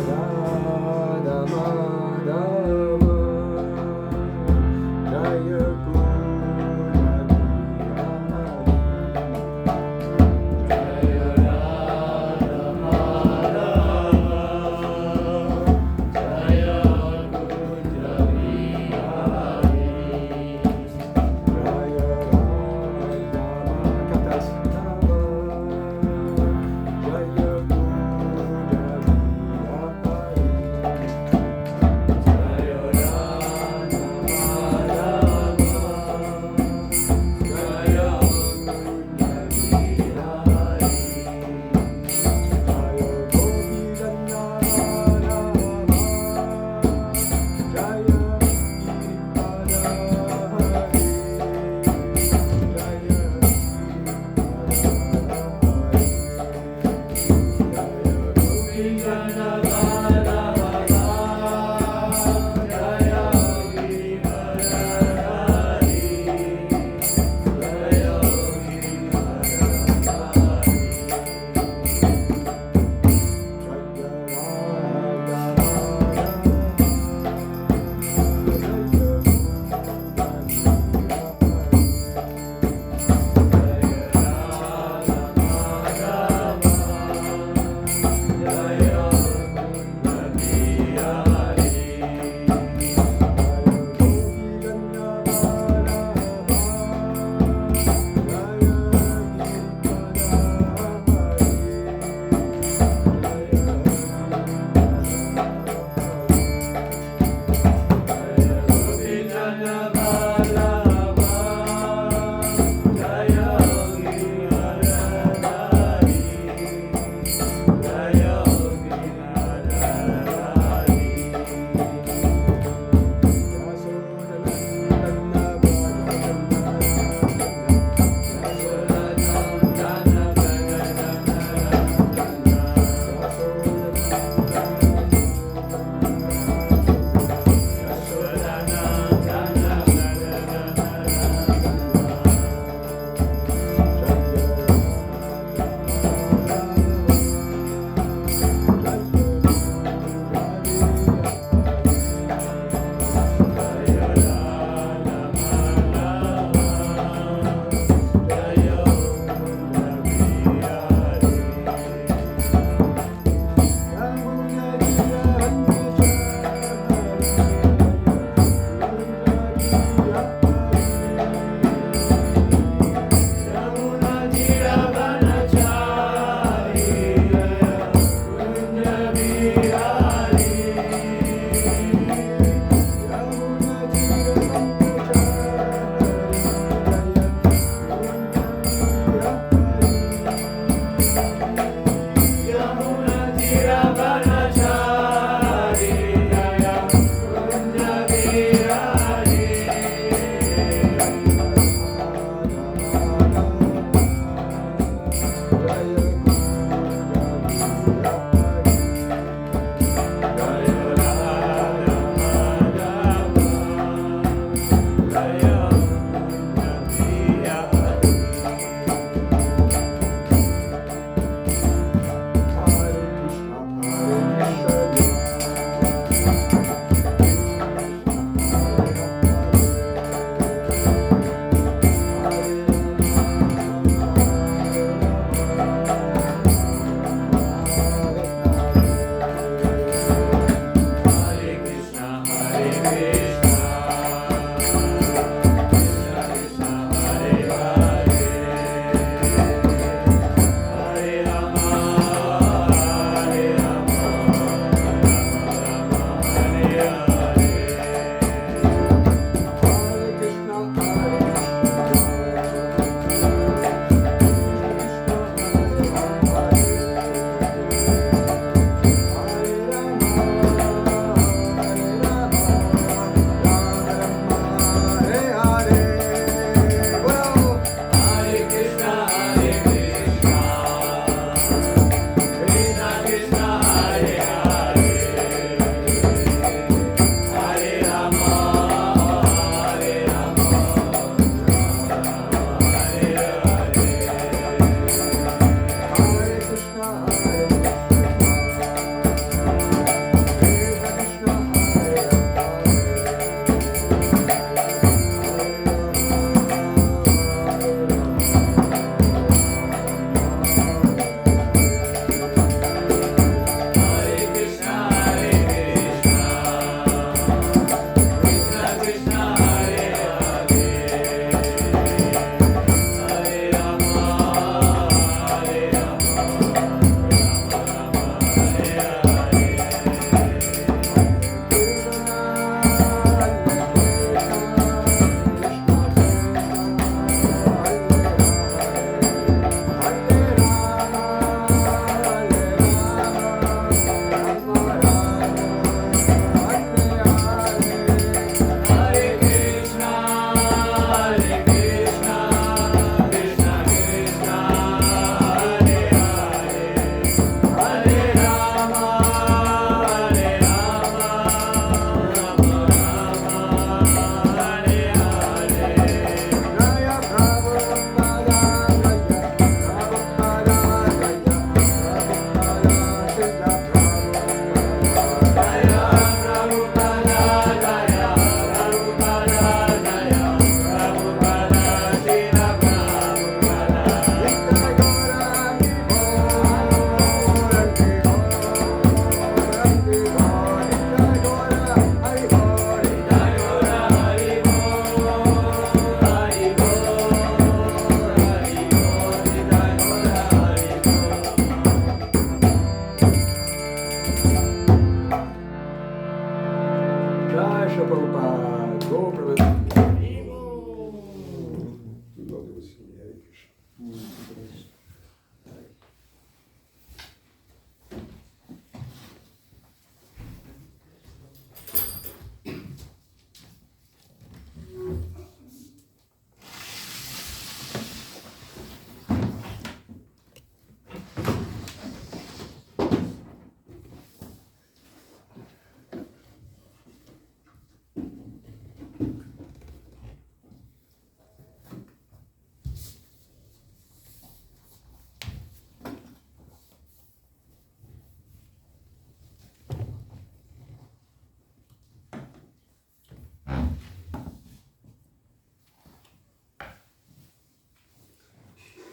Jaya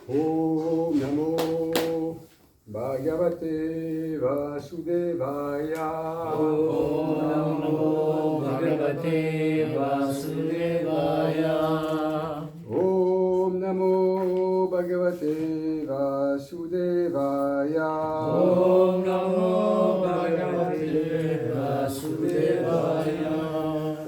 Om Namo Bhagavate Vasudevaya. Om Namo Bhagavate Vasudevaya. Om Namo Bhagavate Vasudevaya. Om Namo Bhagavate Vasudevaya.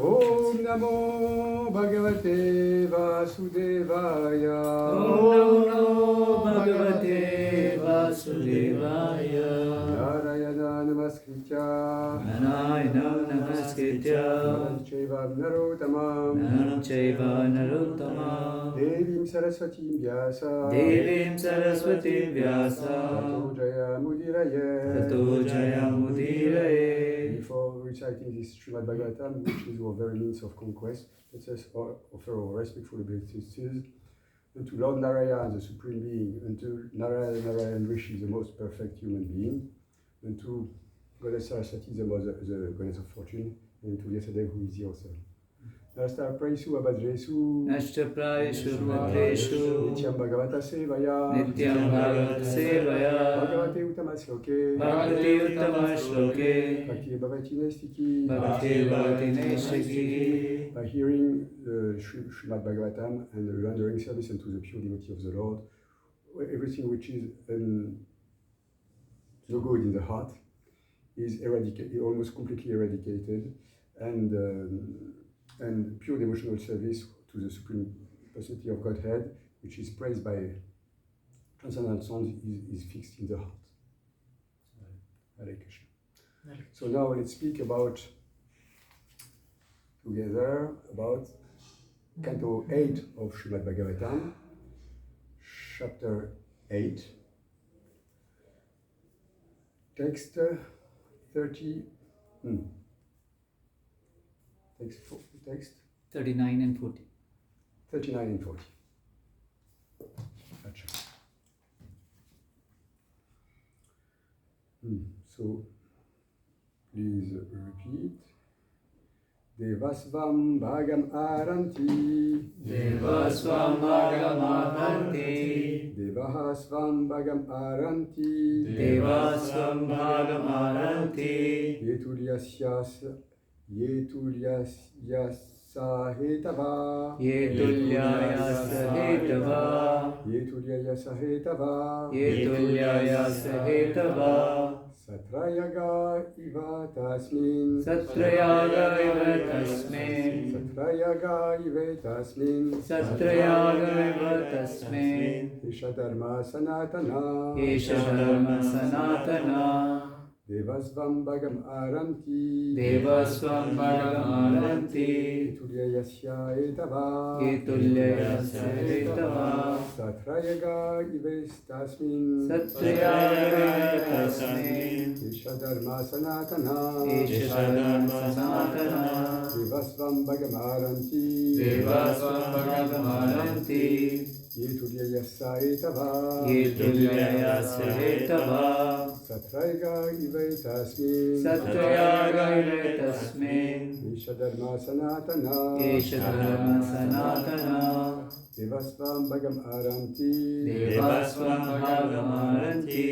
Om Namo Bhagavate Vasudevaya. Om Namo Bhagavate Vasudevaya. Narayana Namaskritya Narayana Namaskritya Naram Chaiva Narottamam Naram Chaiva Narottamam Devim Saraswati Vyasa Devim Saraswati Vyasa Tato Jaya Mudiraye. Tato Jaya Mudiraye. Before reciting this Srimad Bhagavatam, which is our very means of conquest, let us offer our respectful obeisances unto Lord Narayana, the Supreme Being, unto Narayan Rishi, the most perfect human being, unto Goddess Saraswati, the Goddess of Fortune, and to Yesterday, who is yourself. Nasta Praisu Abhadresu Nashta Praishu Bhadreshu Nityam Bhagavata Sevaya Nityam Bhagavata Sevaya Bhagavate Uttama Sloke Bhagavati Uttama Shloke Bhakti Bhavati Nestiki. Bhakti Bhavati Neshiki. By hearing the Srimad Bhagavatam and the rendering service unto the pure devotee of the Lord, everything which is no good in the heart is eradicated, almost completely eradicated, and pure devotional service to the Supreme Personality of Godhead, which is praised by transcendental songs, is fixed in the heart. Hare Krishna. So now let's speak together about Canto 8 of Srimad Bhagavatam, Chapter 8, Text 30. Text 39 and 40. 39 and 40. Acha. So, please repeat. Devasvam bhagam aranti. Devasvam bhagam aranti. Devahasvam bhagam aranti. Devasvam bhagam aranti. Yetulyasa hetava. Yetulyasa hetava. Yetulyasa hetava. Yetulyasa hetava. Satrayaga iva tasmin. Satrayaga iva tasmin. Satrayaga iva tasmin. Satrayaga iva tasmin. Isha dharma sanatana. Esha dharma sanatana. Devasvam bhagam aranti. Devasvam bhagam aranti. Yetulyasya etava. Yetulyasa hetava. Satrayaga iva tasmin. Satrayaga iva tasmin. Isha dharma sanatana. Esha dharma sanatana. Devasvam bhagam aranti. Devasvam bhagam aranti. Yetulyasa etava. Yetulyasa hetava. Satrayaga iva tasmin. Satrayaga iva tasmin. Isha dharma sanatana. Esha dharma sanatana. Devasvam bhagam aranti. Devasvam bhagam aranti.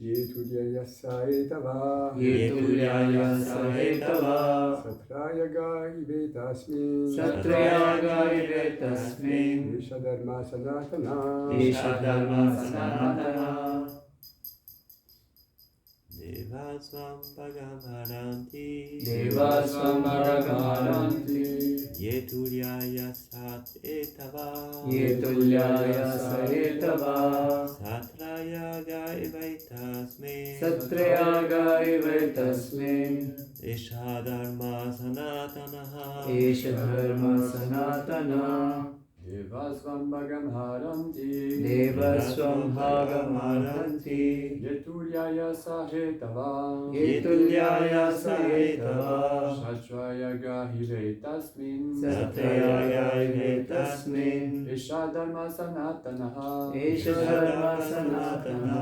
Yetulyasa etava. Yetulyasa hetava. Satrayaga iva tasmin. Satrayaga iva tasmin. Isha dharma sanatana. Esha dharma sanatana. Devasvam bhagam aranti. Devasvam bhagam aranti. Yetulyasa etava. Yetulyasa hetava. Satrayaga iva tasmin. Satrayaga iva tasmin. Esha dharma sanatana. Esha dharma sanatana. Devasvam bhagam aranti. Devasvam bhagam aranti. Yetulyasa hetava. Yetulyasa hetava. Satrayaga iva tasmin. Satrayaga iva tasmin. Isha dharma sanatana. Esha dharma sanatana.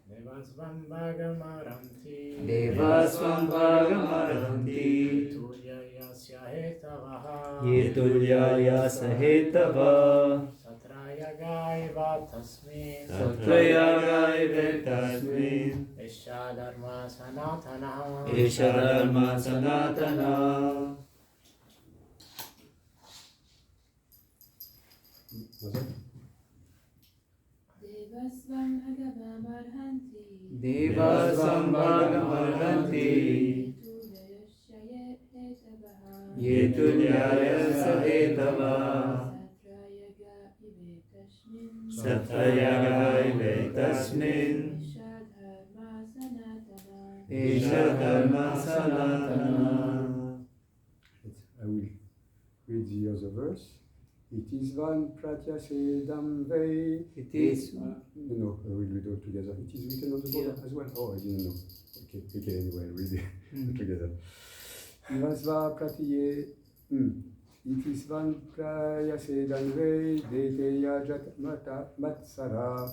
Devasvam bhagam aranti. Devasvam bhagam aranti. Yetulyasya hetavaha. Yetulyasa hetava. Satrayagaiva tasmin Satrayagaiva tasmin Esha dharma sanatana Esha dharma sanatana Devasvam bhagavam arhanti Devasvam bhagavam arhanti Yetulyaya sahetava Satrayaga ive tasmin Esha dharma sanatana. I will read the other verse. It is one pratyasedam vei. It is No, I will read all together. It is written on the board as well. Oh, I didn't know. Okay, anyway, I read it together. Ivasva pratye. It is one prayasedam vei. Deteya jat mata matsara.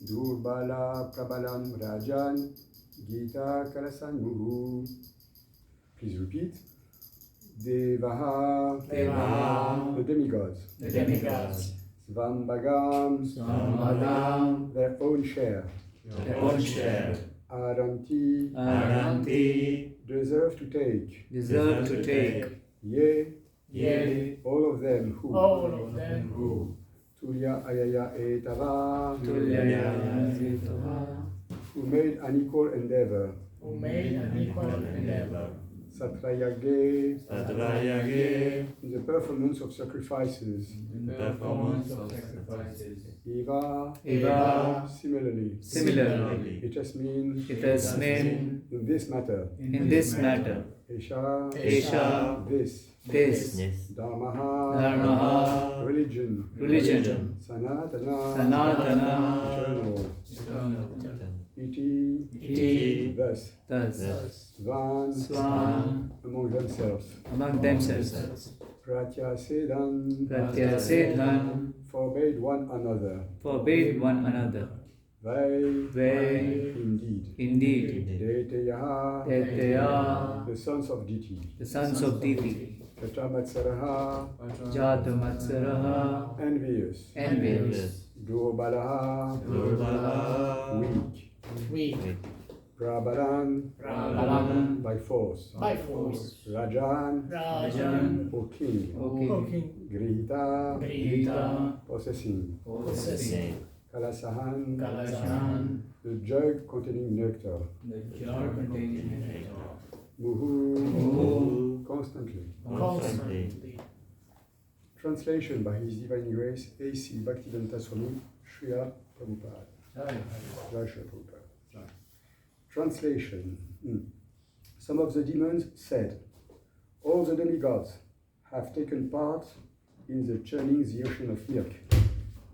Durbala prabalam rajan. Gita kalasanuhu. Please repeat. Devaha, the demigods. the demigods, Svambhagam, Sambhagam, their own share. their own share, Aranti, Aranti, deserve to take. deserve to take, Yea, All of them who. all of them who, Tulya ayaya etava, Tulyaya Zitava, who made an equal endeavor. who made an equal endeavor, Satrayage, Satrayage, in the performance of sacrifices. in the performance of sacrifices, Eva, Eva, similarly. similarly, It just means it has meant in this matter. in this matter, Esha, Esha, this. this, Yes. Dharmaha, Dharmaha, religion. religion, Sanatana, Sanatana, eternal. Iti, Iti, thus. thus, Svan, Swan, among themselves. among themselves, Pratyasedan, Pratyasedhan, forbade one another. forbade one another, They, indeed, Deteyaha, that they are the sons of Diti. the sons of Diti, Katamatsaraha, Jatamatsaraha, envious. envious, Durbalaha, Durbalaha, weak. weak, Prabalan, Prabhavam, by force. by force, Rajan, Rajan, O king. O king, Grihita, Grihita, possessing. possessing, Kalasahan, Kalashan, the jug containing nectar. the jar containing nectar, Muhu, Muhu, constantly. constantly. Translation by His Divine Grace, A.C. Bhaktivedanta Swami, Srila Prabhupada. Jai Srila Prabhupada. Translation. Some of the demons said, all the demigods have taken part in the churning the ocean of milk.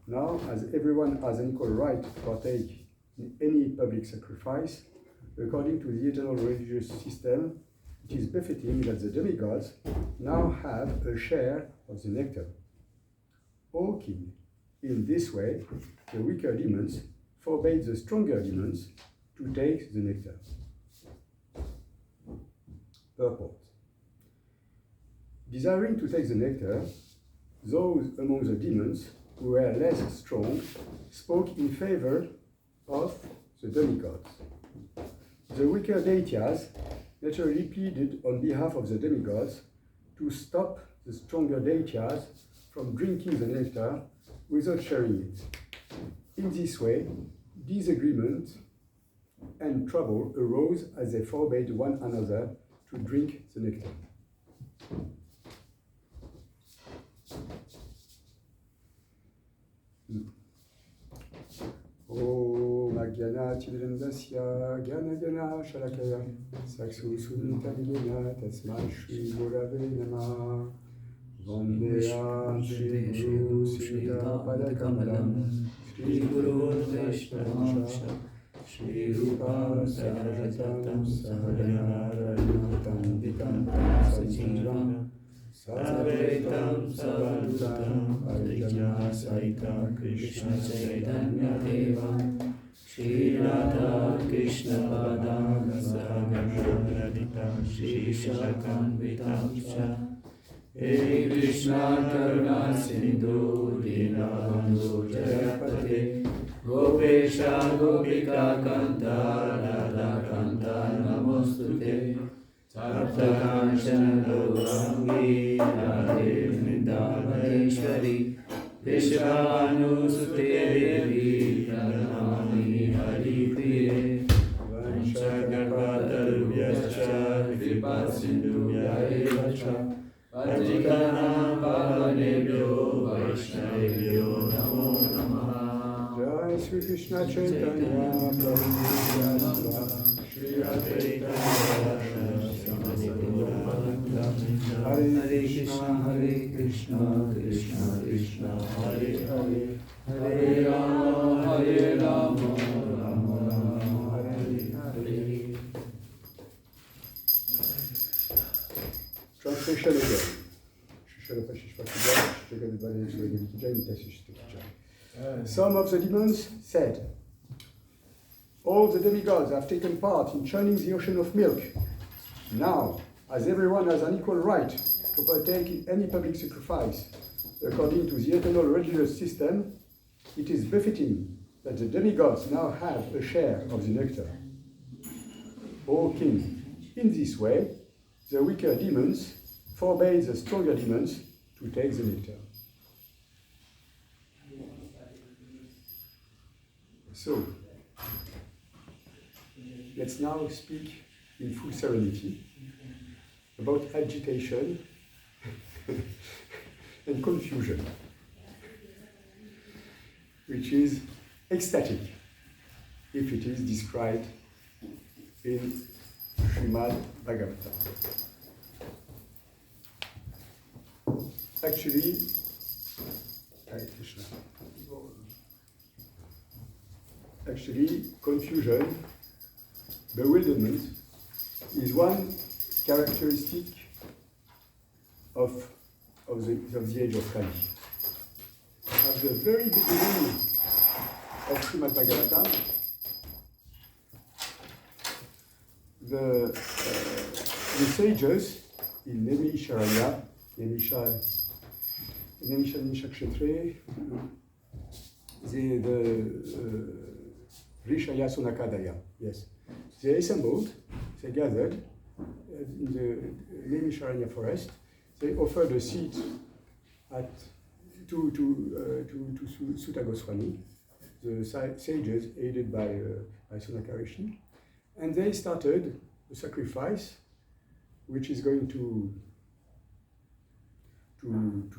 Now, as everyone has an equal right to partake in any public sacrifice, according to the eternal religious system, it is befitting that the demigods now have a share of the nectar. O king, in this way, the weaker demons forbade the stronger demons to take the nectar. Purport. Desiring to take the nectar, those among the demons who were less strong spoke in favor of the demigods. The weaker deityas naturally pleaded on behalf of the demigods to stop the stronger deityas from drinking the nectar without sharing it. In this way, disagreement and trouble arose as they forbade one another to drink the nectar. Om Agyana Chidrindasya Gyana Gyana Shalakaya Saksu Sunitagina Tasma Shri Gurave Namaha Vandeyam Shri Guru Sita Padakamalam Shri Guru Vaishnava Shri Rupa Sahajatatam Sahajana Raghunatam Vikam Sajivam Sarvetam Savadutam Arijana Saita Krishna Chaitanya Devam Shri Radha Krishna Padam Sahagana Radhika Shri Shakanvitam Sha He Krishna Karuna Sindhu Dinabandhu Jayapate Gopesha Gopika Kanta Radha Kanta Namostute Tapta Kanchana Gaurangi Radhe Vrindavaneshwari Vishvanusute Devi Pranamami Hari Priye Vanchakarpatarubhyascha Kripa Sindhubhya eva cha Patikanam Pavanebhyo Vaishnavebhyo Namo Namaha. Jai Sri Krishna Chaitanya Prabhu Nityananda Shri Advaita Hare Krishna, Hare Krishna, Krishna Krishna, Hare Hare, Hare Rama, Hare Rama, Rama Rama, Hare Hare. Translation again. Some of the demons said, all the demigods have taken part in churning the ocean of milk. Now, as everyone has an equal right to partake in any public sacrifice, according to the eternal religious system, it is befitting that the demigods now have a share of the nectar. O king, in this way, the weaker demons forbade the stronger demons to take the nectar. So, let's now speak in full serenity about agitation and confusion, which is ecstatic if it is described in Srimad Bhagavatam. Actually, confusion, bewilderment, is one characteristic of the age of Kali. At the very beginning of Srimad Bhagavatam, the sages in Naimisharanya, Naimisharanya, the Rishaya Sunakadaya, yes. They assembled, they gathered in the Naimisharanya forest. They offered a seat to Sutta Goswami, the sages aided by Sunaka Rishi, and they started a sacrifice which is going to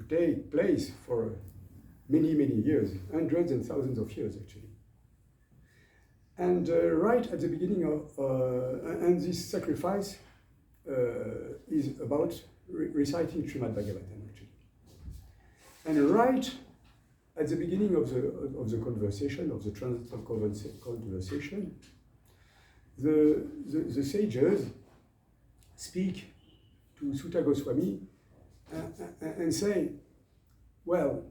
take place for many years, hundreds and thousands of years actually. And right at the beginning and this sacrifice is about reciting Srimad Bhagavatam actually. And right at the beginning of the conversation, of the transcendental conversation, the sages speak to Sutta Goswami and say, well,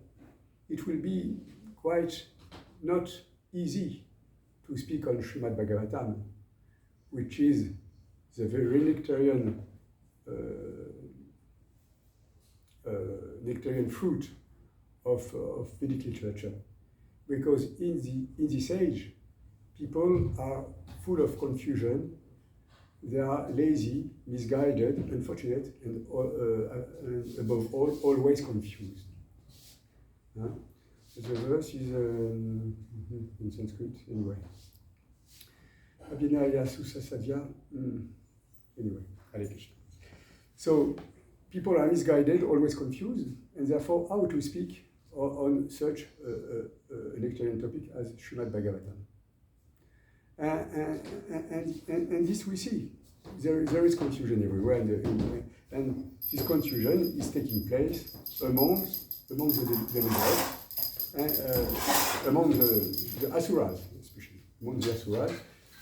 it will be quite not easy to speak on Srimad Bhagavatam, which is the very nectarian fruit of Vedic literature, because in this age, people are full of confusion. They are lazy, misguided, unfortunate, and above all, always confused. The verse is in Sanskrit anyway. Abhinaya Susasadya. Anyway, Hare Krishna. So people are misguided, always confused, and therefore how to speak on such a nectarian topic as Srimad Bhagavatam. And this we see. There is confusion everywhere, and this confusion is taking place among the demigods, among the asuras, especially among the asuras,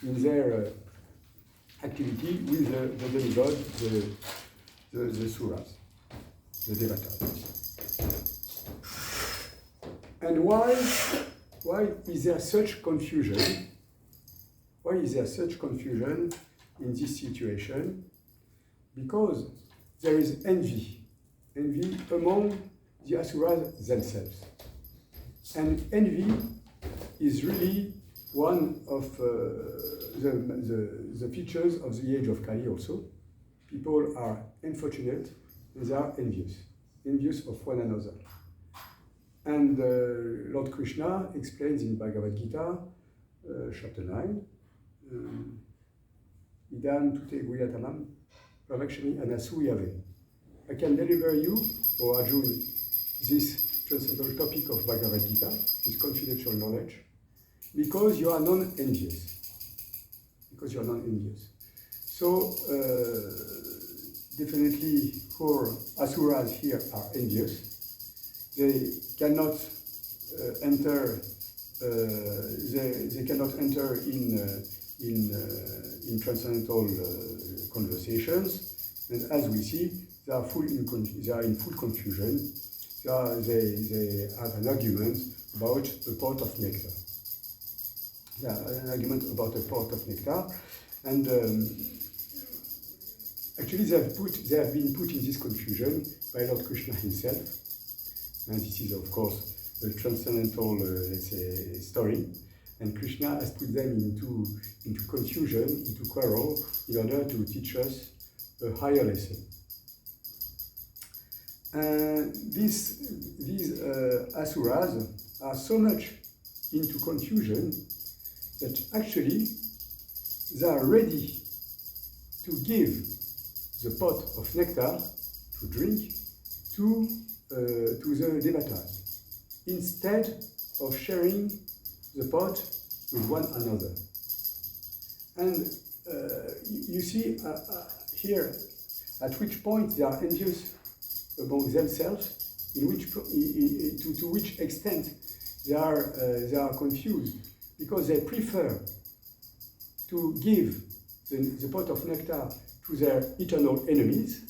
in their activity with the demigod, the suras, the devatas. And why is there such confusion? Why is there such confusion in this situation? Because there is envy envy among the asuras themselves. And envy is really one of the features of the age of Kali also. People are unfortunate and they are envious of one another. And Lord Krishna explains in Bhagavad Gita, chapter 9, Idam tute guyatamam pravakshami anasuyave. I can deliver you, O Arjuna, this transcendental topic of Bhagavad Gita, this confidential knowledge, because you are non-envious. Because you are non-envious. So, definitely, for asuras here are envious. They cannot enter. They cannot enter in transcendental conversations, and as we see, they are in full confusion. They have an argument about a pot of nectar. And actually they have been put in this confusion by Lord Krishna himself. And this is, of course, a transcendental, let's say, story. And Krishna has put them into confusion, into quarrel, in order to teach us a higher lesson. These asuras are so much into confusion that actually they are ready to give the pot of nectar to drink to the devatas, instead of sharing the pot with one another. And you see here at which point they are envious among themselves, to which extent they are confused, because they prefer to give the pot of nectar to their eternal enemies,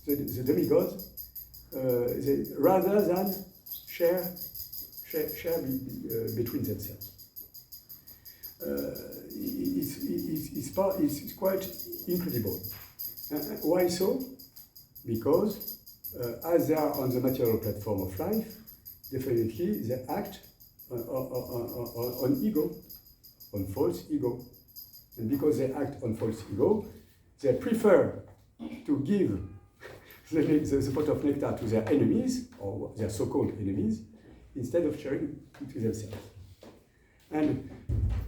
the demigods, rather than share between themselves. It's quite incredible. Why so? Because as they are on the material platform of life, definitely they act on ego, on false ego. And because they act on false ego, they prefer to give the pot of nectar to their enemies, or their so-called enemies, instead of sharing it to themselves. And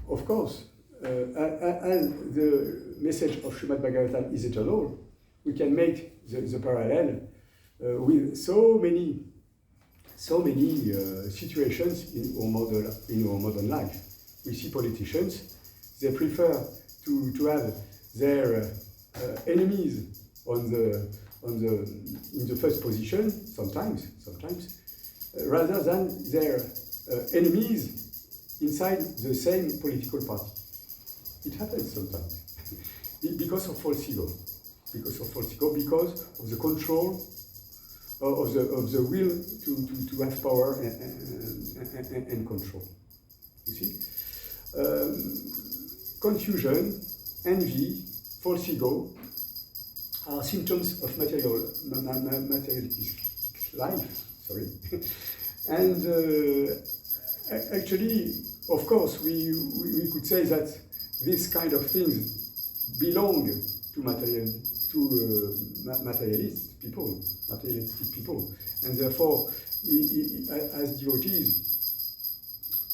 of course, as the message of Srimad Bhagavatam is eternal, we can make the parallel with so many situations in our modern life. We see politicians; they prefer to have their enemies in the first position sometimes, rather than their enemies inside the same political party. It happens sometimes because of false ego. Because of the control of the will to have power and control. You see, confusion, envy, false ego are symptoms of materialistic life. Sorry, and actually, of course, we could say that this kind of things belong to materialistic people, and therefore, as devotees,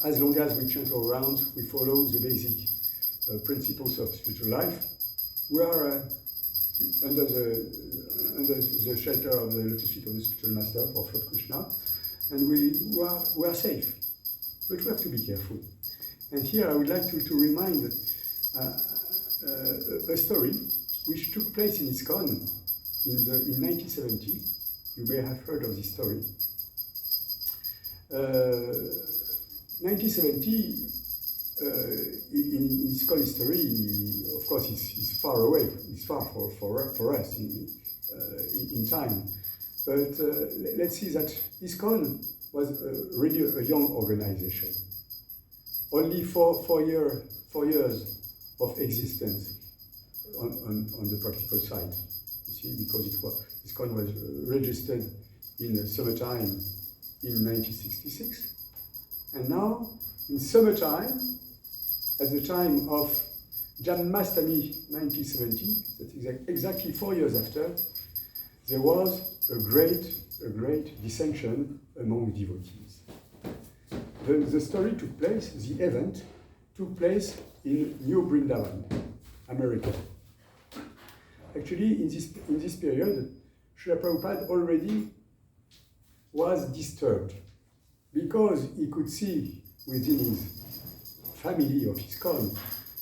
as long as we chant our rounds, we follow the basic principles of spiritual life, we are under the shelter of the lotus feet of the spiritual master, of Lord Krishna, and we are safe. But we have to be careful. And here I would like to remind a story which took place in ISKCON in 1970. You may have heard of this story. 1970, in ISKCON history, of course, is far away. It's far for us in time. But let's see that ISKCON was really a young organization. Only four years of existence on the practical side. You see, because ISKCON was registered in summertime in 1966. And now, in summertime, at the time of Janmashtami 1970, that is exactly 4 years after, there was a great dissension among devotees. The story took place, the event took place in New Brindavan, America. Actually, in this period, Srila Prabhupada already was disturbed because he could see within his family of ISKCON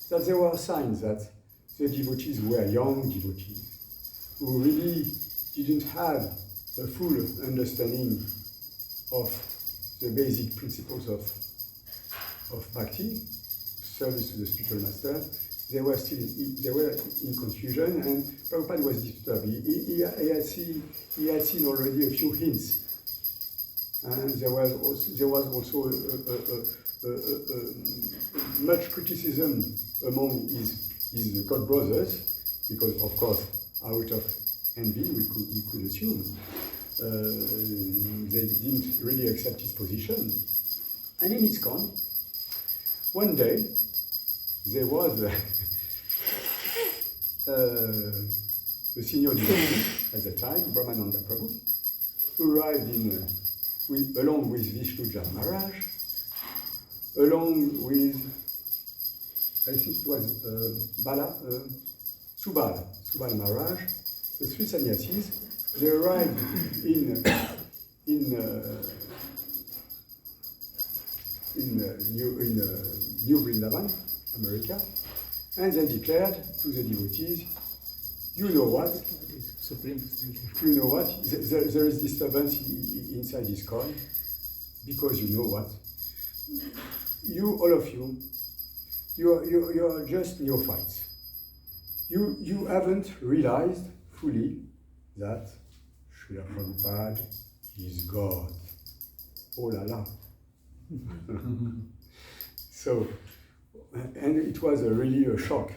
that there were signs that the devotees were young devotees who really didn't have a full understanding of the basic principles of bhakti, service to the spiritual master. They were in confusion, and Prabhupada was disturbed. He had seen already a few hints, and there was also much criticism among his god brothers, because of course, out of envy, we could assume they didn't really accept his position. And in ISKCON, one day there was the senior devotee at the time, Brahmananda Prabhu, who arrived along with Vishnu Jan Maharaj, along with, I think it was Subal Maharaj, the three sannyasis. They arrived in New Brindavan, America, and they declared to the devotees, you know what? There is disturbance inside ISKCON, because you know what? All of you, you are just neophytes. You haven't realized fully that Srila Prabhupada is God. Oh la la. So, and it was really a shock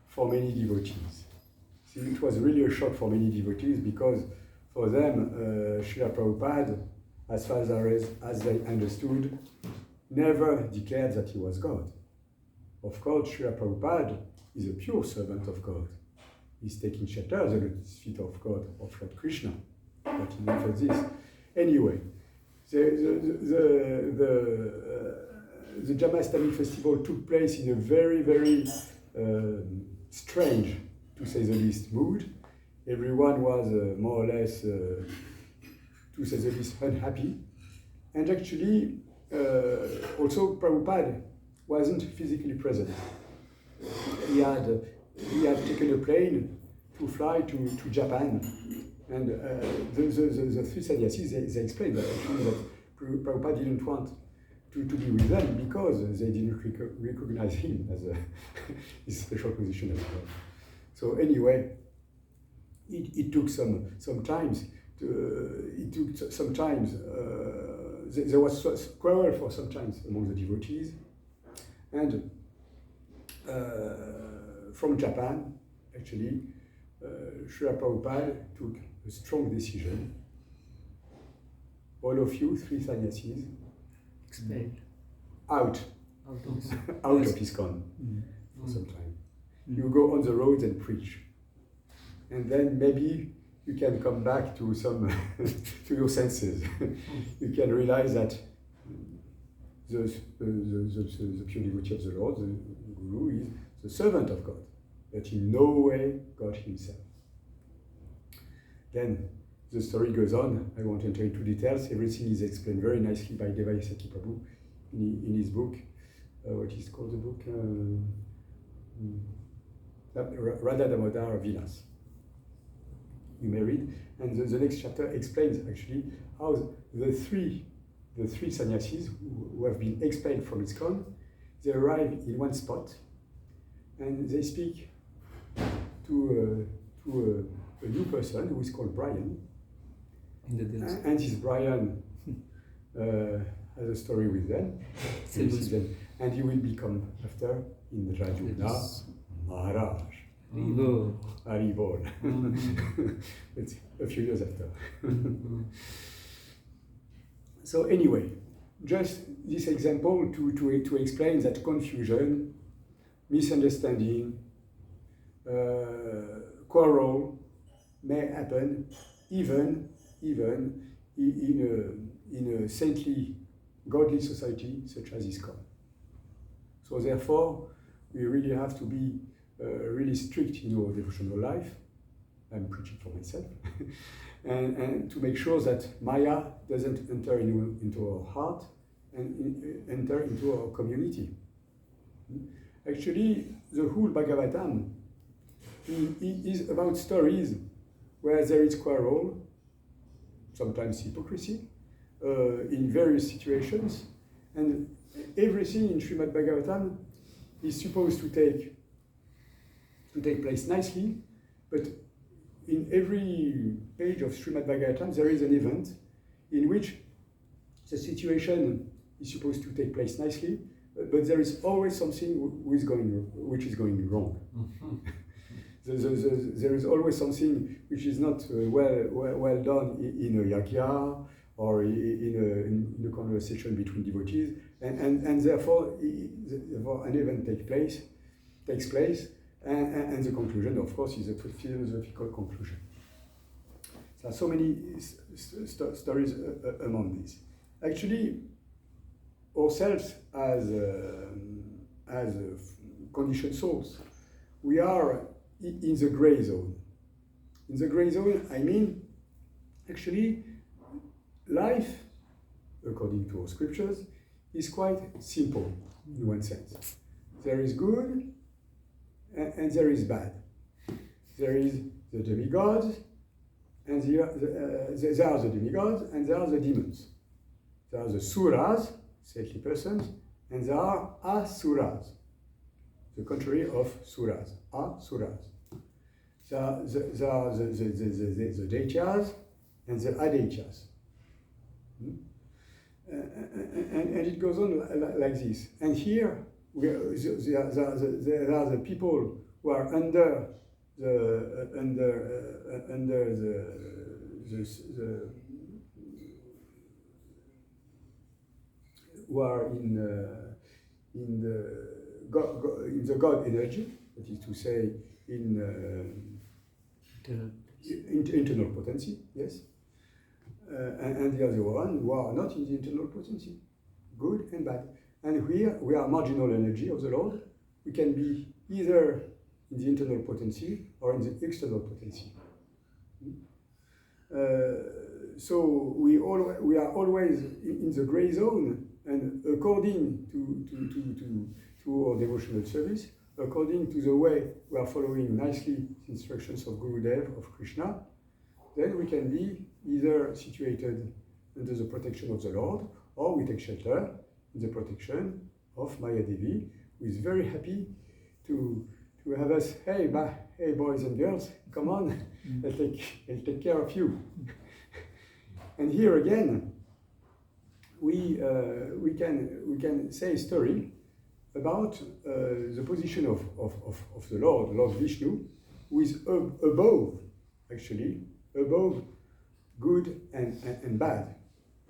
for many devotees. See, it was really a shock for many devotees because for them, Srila Prabhupada, as far as they understood, never declared that he was God. Of course, Srila Prabhupada is a pure servant of God. He's taking shelter at the feet of God, of Lord Krishna. But enough of this. Anyway, the Janmashtami festival took place in a very, very strange, to say the least, mood. Everyone was more or less, to say the least, unhappy. And actually, also Prabhupada wasn't physically present. He had taken a plane to fly to Japan. And the three sannyasis, they explained that actually that Prabhupada didn't want to be with them because they didn't recognize him as his special position as God. So anyway, it took some time. There was a quarrel for some time among the devotees, and from Japan, actually, Srila Prabhupada took a strong decision. All of you, three sannyasis, out of ISKCON for some time. You go on the road and preach, and then maybe you can come back to some to your senses. You can realize that the pure devotee of the Lord, the Guru, is the servant of God, but in no way God himself. Then the story goes on. I won't enter into details. Everything is explained very nicely by Devayasaki Prabhu in his book. What is called the book? Radha Damodar Vilas. You may read. And the next chapter explains actually how the three sannyasis who have been expelled from ISKCON, they arrive in one spot and they speak to a new person who is called Brian. And this Brian has a story with them. And he will become after in Rajuna Maharaj. Haribo. Haribol. It's a few years after. So anyway, just this example to explain that confusion, misunderstanding, quarrel may happen even in a saintly, godly society such as ISKCON. So therefore, we really have to be really strict in our devotional life. I'm preaching for myself. and to make sure that Maya doesn't enter into our heart and enter into our community. Actually, the whole Bhagavatam is about stories where there is quarrel, sometimes hypocrisy, in various situations, and everything in Srimad Bhagavatam is supposed to take place nicely, but in every page of Srimad Bhagavatam there is an event in which the situation is supposed to take place nicely, but there is always something which is going wrong. There is always something which is not well done in a yagya or in a conversation between devotees, and therefore an event takes place, and the conclusion, of course, is a philosophical conclusion. There are so many stories among these. Actually, ourselves as conditioned souls, we are in the gray zone. In the gray zone, I mean, actually, life, according to our scriptures, is quite simple in one sense. There is good and there is bad. There is the demigods, and there are the demigods, and there are the demons. There are the suras, saintly persons, and there are asuras, the contrary of suras, asuras. There are the daityas and the adaityas. And it goes on like this. And here, there are the people who are under who are in the God energy, that is to say, in internal potency, yes. And the other one who are not in the internal potency, good and bad. And here we are marginal energy of the Lord. We can be either in the internal potency or in the external potency. So we are always in the gray zone, and according to our devotional service, according to the way we are following nicely the instructions of Gurudev, of Krishna, then we can be either situated under the protection of the Lord, or we take shelter in the protection of Maya Devi, who is very happy to have us. Hey boys and girls, come on, I'll take care of you. And here again, we can say a story about the position of the Lord Vishnu, who is above good and bad,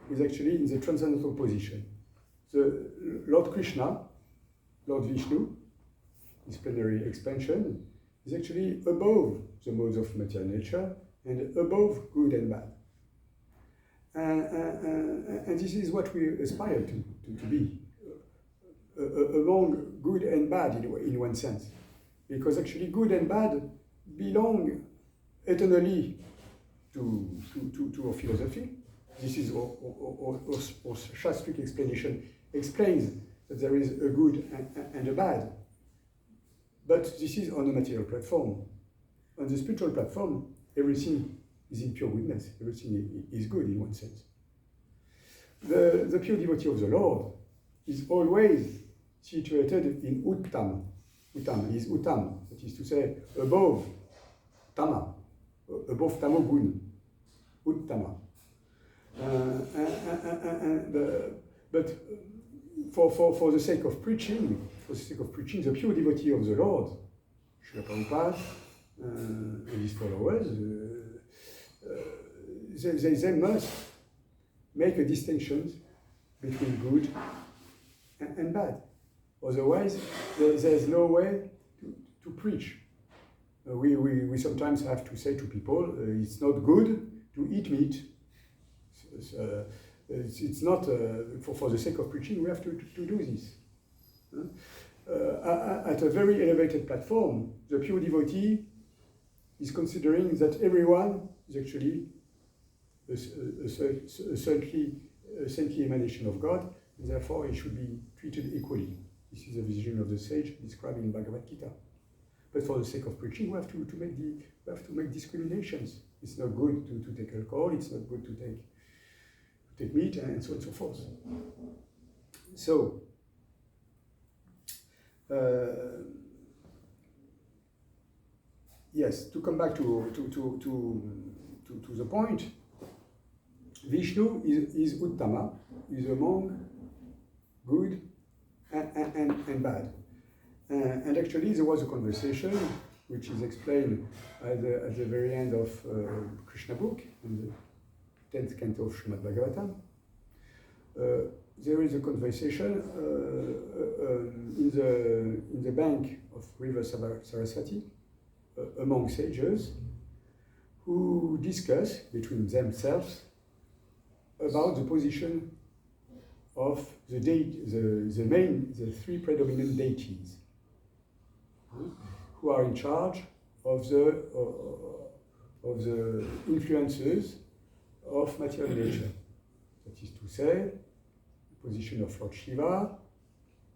who is actually in the transcendental position. The Lord Krishna, Lord Vishnu, his plenary expansion, is actually above the modes of material nature and above good and bad. And this is what we aspire to be, among good and bad in one sense. Because actually good and bad belong eternally to our philosophy. This is our Shastric explanation explains that there is a good and a bad. But this is on a material platform. On the spiritual platform, everything is in pure goodness. Everything is good in one sense. The pure devotee of the Lord is always situated in Uttam. Uttam is Uttam, that is to say, above Tama, above Tamogun, Uttama. But for the sake of preaching, the pure devotee of the Lord Srila Prabhupada and his followers, they must make a distinction between good and bad. Otherwise, there's no way to preach. We sometimes have to say to people, it's not good to eat meat. It's not, for the sake of preaching, we have to do this. At a very elevated platform, the pure devotee is considering that everyone is actually a saintly emanation of God, and therefore he should be treated equally. This is the vision of the sage described in Bhagavad Gita. But for the sake of preaching, we have to make discriminations. It's not good to take alcohol. It's not good to take meat, and so on and so forth. So, yes, to come back to the point, Vishnu is Uttama, is among good and bad. And actually, there was a conversation which is explained at the very end of Krishna book, in the 10th canto of Srimad Bhagavatam. There is a conversation in the bank of River Saraswati among sages who discuss between themselves about the position of the three predominant deities who are in charge of the influences of material nature. That is to say, the position of Lord Shiva,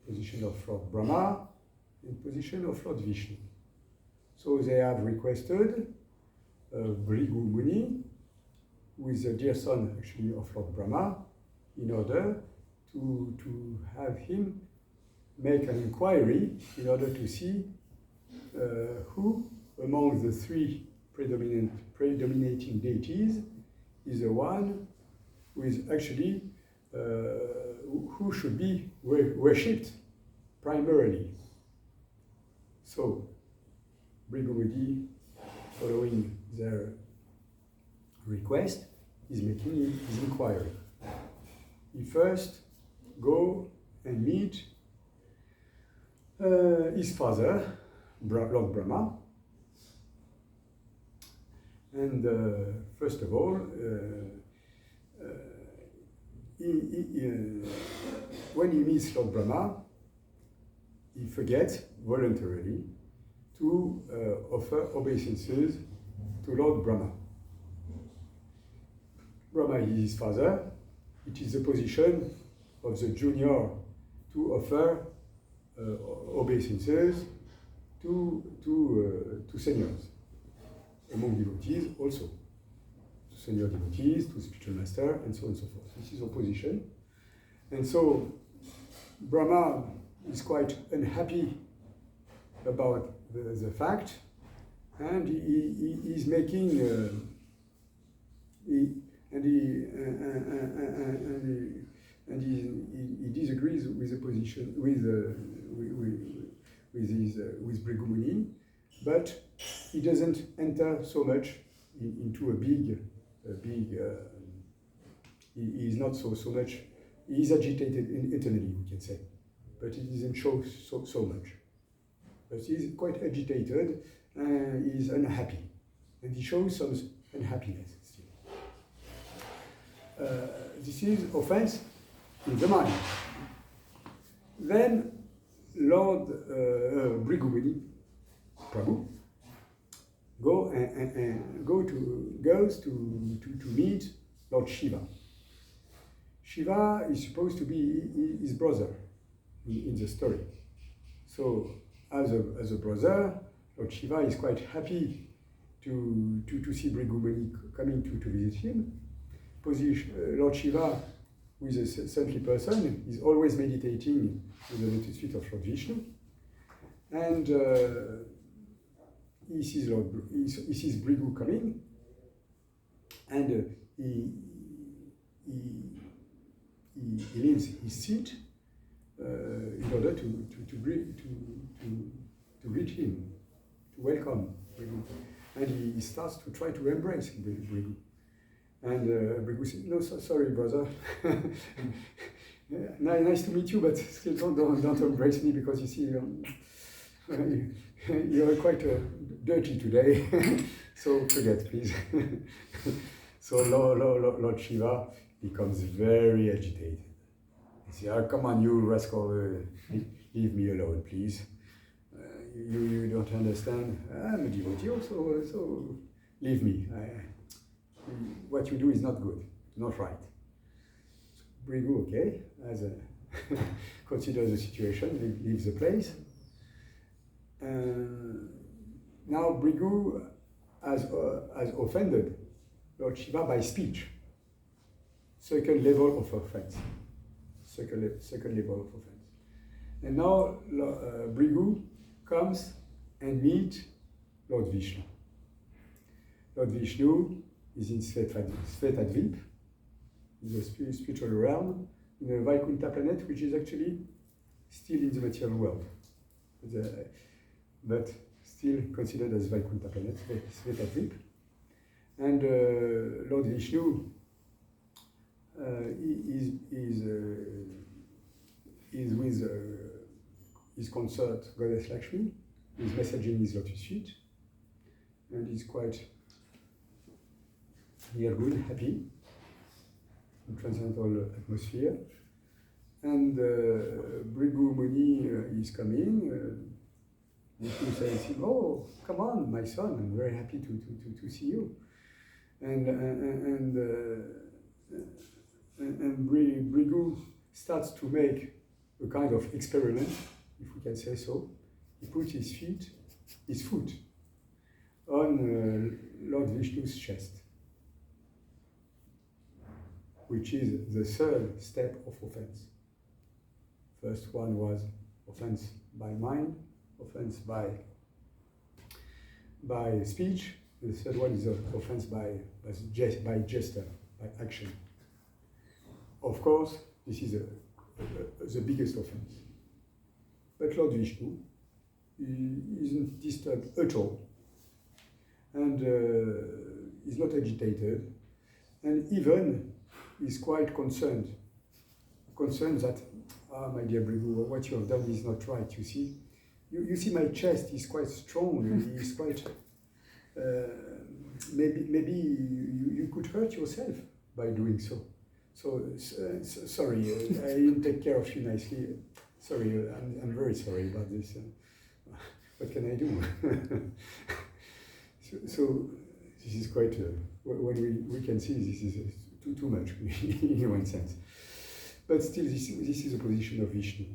position of Lord Brahma, and position of Lord Vishnu. So they have requested Bhrigu Muni, who is a dear son actually of Lord Brahma, in order to have him make an inquiry in order to see who among the three predominating deities is the one who is actually who should be worshipped primarily. So, Bhrigu, following their request, is making his inquiry. He first go and meet his father, Lord Brahma, and first of all, when he meets Lord Brahma, he forgets voluntarily to offer obeisances to Lord Brahma. Brahma is his father. It is the position of the junior to offer obeisances to seniors, among devotees also, to senior devotees, to spiritual master, and so on and so forth. This is opposition. And so Brahma is quite unhappy about the fact, and he is making he disagrees with the position with Bhrigu Muni, but he doesn't enter so much into a big. He is not so much. He is agitated internally, we can say, but he doesn't show so much. But he is quite agitated and he is unhappy, and he shows some unhappiness still. This is offense in the mind. Then Lord Bhrigu Muni, Prabhu, goes to meet Lord Shiva. Shiva is supposed to be his brother in the story. So, as a brother, Lord Shiva is quite happy to see Bhrigu Muni coming to visit him. Lord Shiva, who is a saintly person, is always meditating in the lotus feet of Lord Vishnu, and he sees Bhrigu coming, and he leaves his seat in order to greet him. welcome Brigu. And he starts to try to embrace Brigu. And Brigu says, no, sorry, brother. Nice to meet you, but still don't embrace me because you see, you're quite dirty today. So forget, please. So Lord Shiva becomes very agitated. He says, oh, come on, you rascal, leave me alone, please. You don't understand. I'm a devotee also, so leave me. What you do is not good, not right. So Brigu, okay, considers the situation, leaves the place. Now Brigu has offended Lord Shiva by speech. Second level of offense. Second level of offense. And now Brigu comes and meets Lord Vishnu. Lord Vishnu is in Svetadvip, in the spiritual realm, in a Vaikuntha planet, which is actually still in the material world, but still considered as Vaikuntha planet, Svetadvip. And Lord Vishnu is with his consort Goddess Lakshmi, is messaging his lotus feet, and he's quite real good, happy, in transcendental atmosphere. And Brigu Muni is coming. Vishnu says, oh, come on, my son, I'm very happy to see you. And Brigu starts to make a kind of experiment, if we can say so. He puts his foot on Lord Vishnu's chest, which is the third step of offense. First one was offense by mind, offense by speech. The third one is offense by gesture, by action. Of course, this is the biggest offense. But Lord Vishnu isn't disturbed at all, and is not agitated, and even is quite concerned that, my dear Brigu, what you have done is not right. You see, my chest is quite strong. It's quite. Maybe you could hurt yourself by doing so. So sorry, I didn't take care of you nicely. Sorry, I'm very sorry about this. What can I do? so this is quite. When we can see this is too much in one sense. But still, this is the position of Vishnu.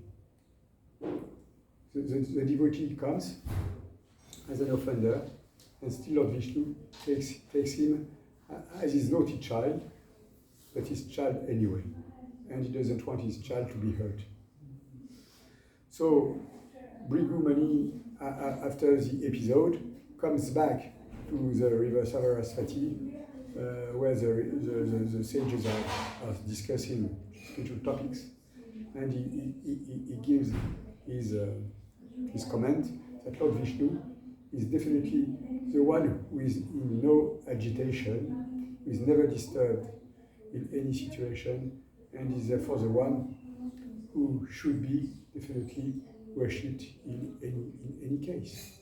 The devotee comes as an offender, and still Lord Vishnu takes him as his naughty child, but his child anyway, and he doesn't want his child to be hurt. So Brigu Muni, after the episode, comes back to the river Sarasvati, where the sages are discussing spiritual topics, and he gives his comment that Lord Vishnu is definitely the one who is in no agitation, who is never disturbed in any situation, and is therefore the one who should be definitely worshipped in any case.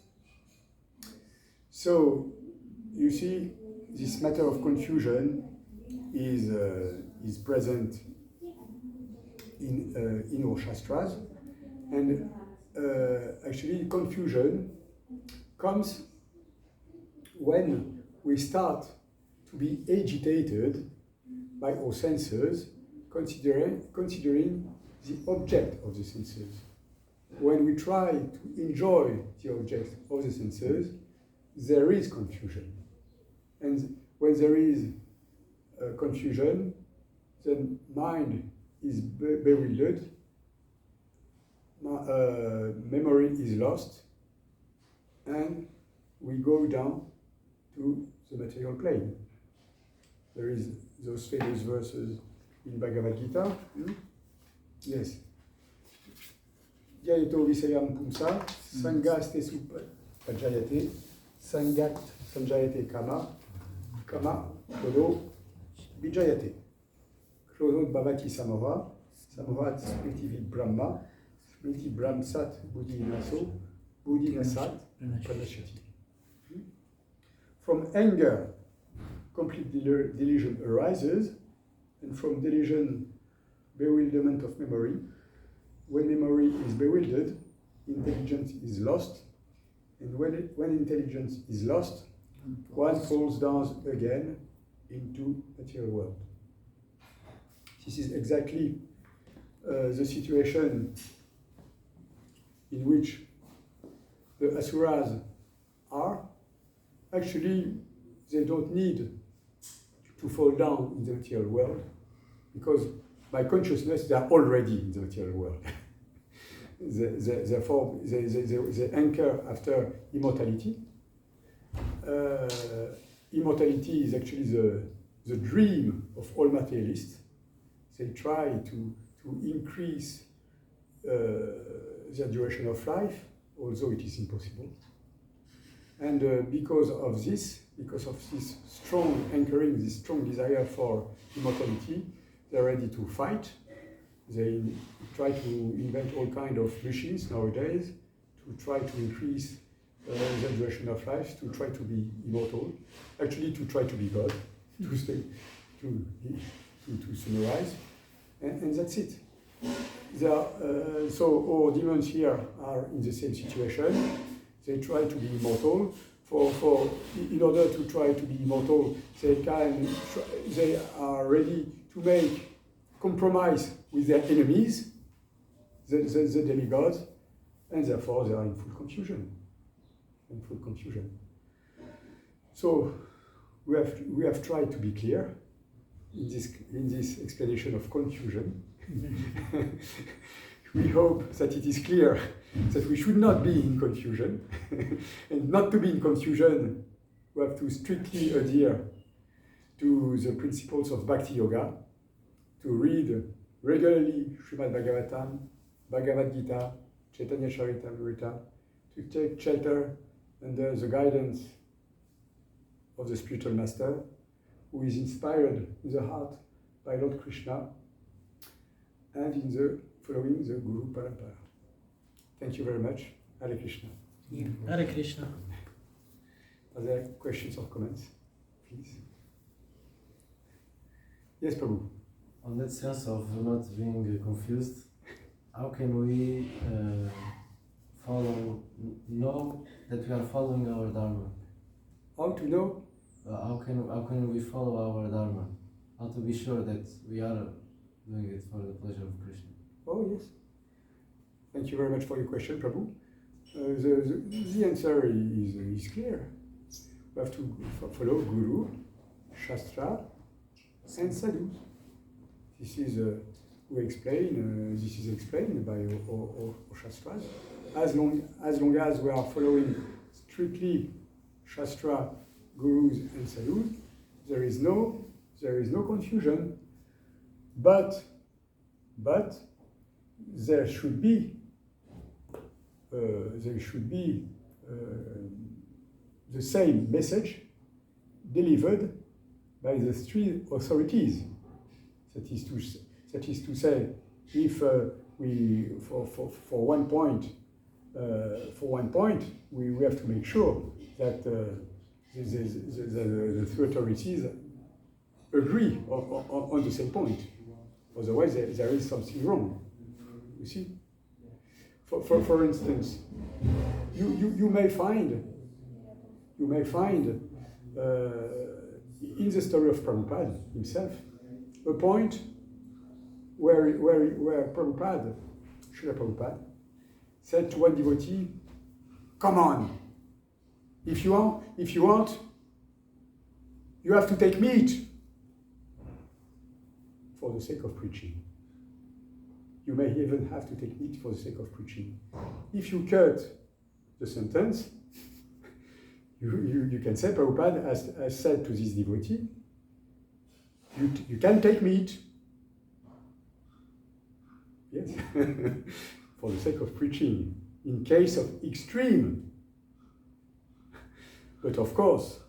So you see, this matter of confusion is present in our Shastras, and actually confusion comes when we start to be agitated by our senses, considering the object of the senses. When we try to enjoy the object of the senses, there is confusion. And when there is confusion, then mind is bewildered, memory is lost, and we go down to the material plane. There is those famous verses in Bhagavad Gita. Yes. Yaito visayam pumsa, sangaste Pajayate, Sangat, Sanjayate Kama, Kama, Klodo, Vijayate. Klodo Bhavati Samora, Samora Smriti Brahma, Smriti Brahmsat, Buddhi Naso, Buddhi Nasat, Pranashati. From anger, complete delusion arises, and from delusion, bewilderment of memory. When memory is bewildered, intelligence is lost, and when intelligence is lost, one falls down again into material world. This is exactly the situation in which the asuras are. Actually, they don't need to fall down in the material world, because by consciousness they are already in the material world. Therefore, they anchor after immortality. Immortality is actually the dream of all materialists. They try to increase their duration of life, although it is impossible. And because of this strong anchoring, this strong desire for immortality, they're ready to fight. They try to invent all kinds of machines nowadays to try to increase their duration of life, to try to be immortal, actually to try to be God, to summarize, and that's it. So all demons here are in the same situation. They try to be immortal. In order to try to be immortal, they are ready to make compromise with their enemies, the demigods, and therefore they are in full confusion. So we have tried to be clear in this explanation of confusion. We hope that it is clear that we should not be in confusion. And not to be in confusion, we have to strictly adhere to the principles of Bhakti Yoga, to read regularly Srimad Bhagavatam, Bhagavad Gita, Chaitanya Charitamrita, to take shelter under the guidance of the spiritual master, who is inspired in the heart by Lord Krishna, and in the following the Guru Parampara. Thank you very much. Hare Krishna. Hare Krishna. Are there questions or comments? Please. Yes, Prabhu. On that sense of not being confused, how can we know that we are following our Dharma? How to know? How can we follow our Dharma? How to be sure that we are doing it for the pleasure of Krishna? Oh, yes. Thank you very much for your question, Prabhu. The answer is clear. We have to follow Guru, Shastra, and Sadhu. This is explained by our Shastras. As long as we are following strictly Shastra, Gurus, and Sadhus, there is no confusion. But there should be the same message delivered by the three authorities. That is to say, if we for one point we have to make sure that the three authorities agree on the same point. Otherwise, there is something wrong. You see? For instance, you may find in the story of Prabhupada himself a point where Prabhupada, Srila Prabhupada, said to one devotee, "Come on, if you want, you have to take meat for the sake of preaching. You may even have to take meat for the sake of preaching. If you cut the sentence, you can say Prabhupada has said to this devotee, you can take meat, yes, for the sake of preaching, in case of extreme But of course,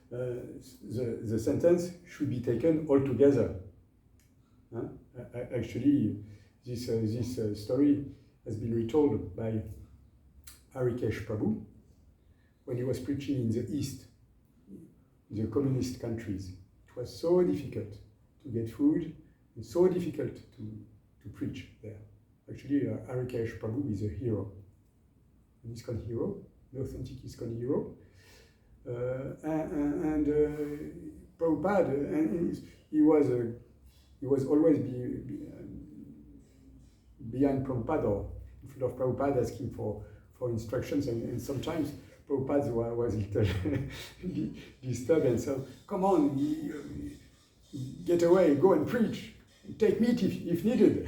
the sentence should be taken all together. Actually, this story has been retold by Harikesh Prabhu when he was preaching in the East, in the communist countries. It was so difficult to get food and so difficult to preach there. Actually, Harikesh Prabhu is a hero, an ISKCON hero, an authentic ISKCON hero. And Prabhupada, and he was always behind Prabhupada, or in front of Prabhupada, asking for instructions, and sometimes Prabhupada was a little disturbed, and so, come on, get away, go and preach, take meat if needed.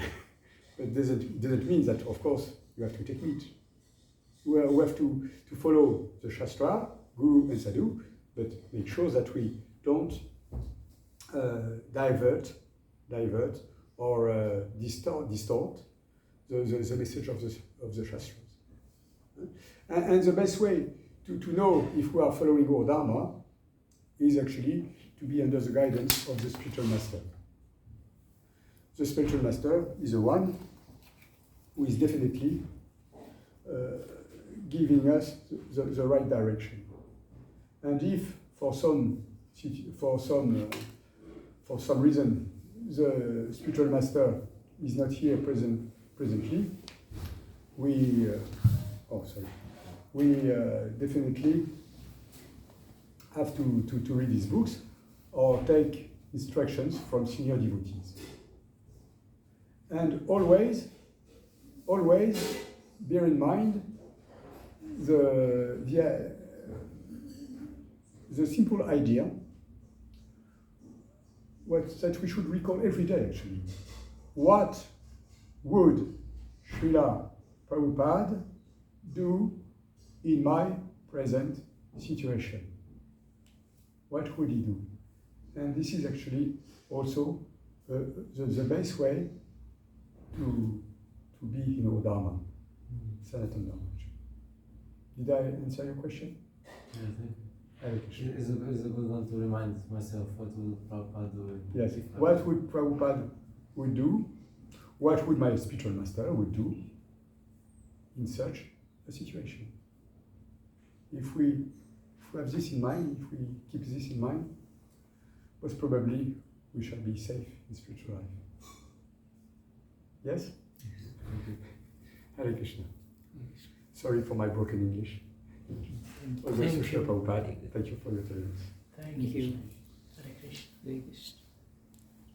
But doesn't mean that, of course, you have to take meat. We have to follow the Shastra, Guru and Sadhu, but make sure that we don't divert or distort the message of the Shastras. And the best way to know if we are following our Dharma is actually to be under the guidance of the spiritual master. The spiritual master is the one who is definitely giving us the right direction. And if for some reason the spiritual master is not here presently, we definitely have to read these books or take instructions from senior devotees. And always bear in mind the simple idea that we should recall every day, actually. What would Srila Prabhupada do in my present situation? What would he do? And this is actually also the best way to be in our Dharma, Sanatana Dharma. Did I answer your question? Yeah, thank you. It's a good one to remind myself what would Prabhupada do. Yes, what would Prabhupada would do? What would my spiritual master would do in such a situation? If we have this in mind, if we keep this in mind, most probably we shall be safe in spiritual life. Yes? Hare Krishna. Sorry for my broken English. Thank you. Prabhupada. Thank you for your tolerance. Thank you. Hare Krishna. Hare Krishna.